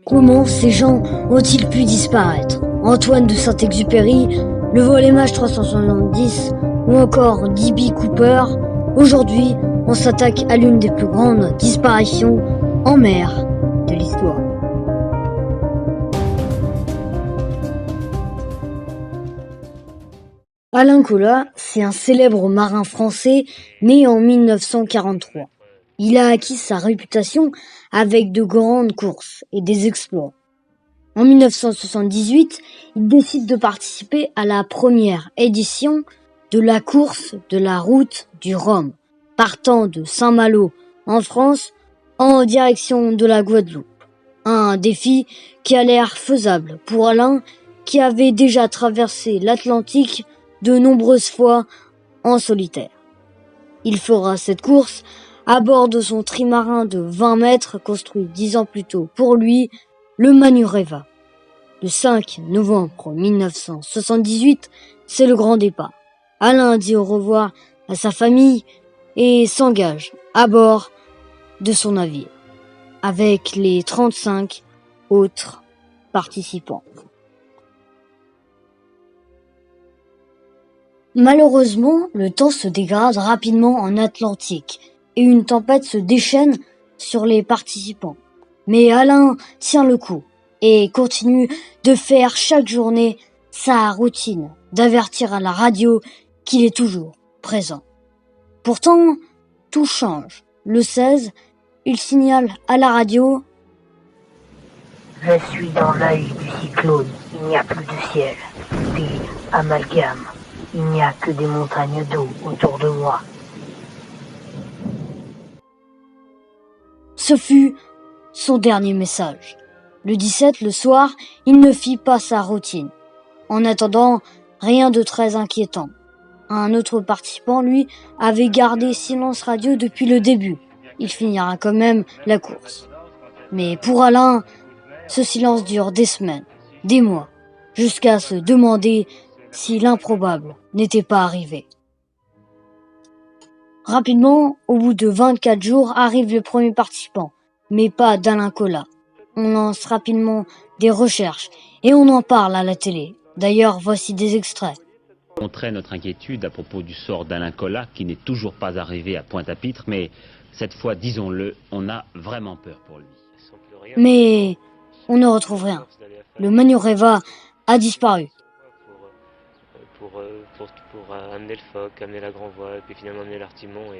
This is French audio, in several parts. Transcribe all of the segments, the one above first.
Comment ces gens ont-ils pu disparaître? Antoine de Saint-Exupéry, le vol MH370 ou encore D.B. Cooper. Aujourd'hui, on s'attaque à l'une des plus grandes disparitions en mer de l'histoire. Alain Colas, c'est un célèbre marin français né en 1943. Il a acquis sa réputation avec de grandes courses et des exploits. En 1978, il décide de participer à la première édition de la course de la route du Rhum, partant de Saint-Malo en France en direction de la Guadeloupe. Un défi qui a l'air faisable pour Alain, qui avait déjà traversé l'Atlantique de nombreuses fois en solitaire. Il fera cette course à bord de son trimarin de 20 mètres construit 10 ans plus tôt pour lui, le Manureva. Le 5 novembre 1978, c'est le grand départ. Alain dit au revoir à sa famille et s'engage à bord de son navire avec les 35 autres participants. Malheureusement, le temps se dégrade rapidement en Atlantique et une tempête se déchaîne sur les participants. Mais Alain tient le coup et continue de faire chaque journée sa routine, d'avertir à la radio qu'il est toujours présent. Pourtant, tout change. Le 16, il signale à la radio « Je suis dans l'œil du cyclone, il n'y a plus de ciel, des amalgames. Il n'y a que des montagnes d'eau autour de moi. » Ce fut son dernier message. Le 17, le soir, il ne fit pas sa routine. En attendant, rien de très inquiétant. Un autre participant, lui, avait gardé silence radio depuis le début. Il finira quand même la course. Mais pour Alain, ce silence dure des semaines, des mois, jusqu'à se demander si l'improbable n'était pas arrivé. Rapidement, au bout de 24 jours, arrive le premier participant, mais pas d'Alain Colas. On lance rapidement des recherches et on en parle à la télé. D'ailleurs, voici des extraits. On montrait notre inquiétude à propos du sort d'Alain Colas, qui n'est toujours pas arrivé à Pointe-à-Pitre, mais cette fois, disons-le, on a vraiment peur pour lui. Mais on ne retrouve rien. Le Manureva a disparu. Pour amener le phoque, amener la grand voile, puis finalement amener l'artimon,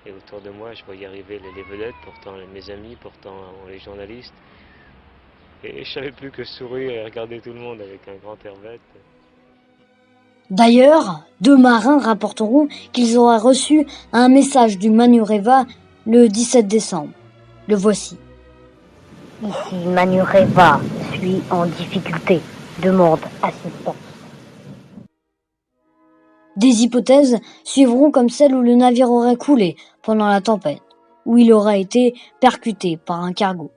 et autour de moi, je voyais arriver les vedettes, pourtant mes amis, pourtant les journalistes. Et je savais plus que sourire et regarder tout le monde avec un grand air bête. D'ailleurs, 2 marins rapporteront qu'ils auraient reçu un message du Manureva le 17 décembre. Le voici. Ici Manureva, suis en difficulté, demande assistance. Des hypothèses suivront comme celle où le navire aurait coulé pendant la tempête, où il aurait été percuté par un cargo.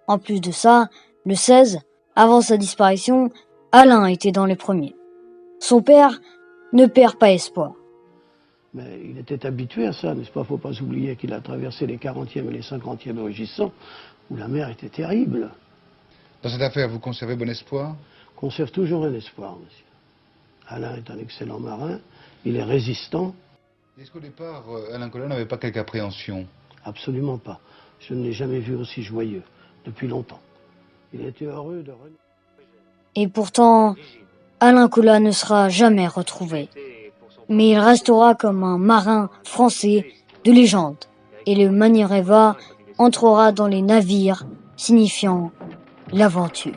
En plus de ça, le 16, avant sa disparition, Alain était dans les premiers. Son père ne perd pas espoir. Mais il était habitué à ça, n'est-ce pas? Faut pas oublier qu'il a traversé les 40e et les 50e rugissants, où la mer était terrible. Dans cette affaire, vous conservez bon espoir? Conserve toujours un espoir, monsieur. Alain est un excellent marin, il est résistant. Est-ce qu'au départ, Alain Colas n'avait pas quelque appréhension? Absolument pas. Je ne l'ai jamais vu aussi joyeux, depuis longtemps. Il était heureux de... Et pourtant, Alain Colas ne sera jamais retrouvé. Mais il restera comme un marin français de légende. Et le Manureva entrera dans les navires signifiant l'aventure.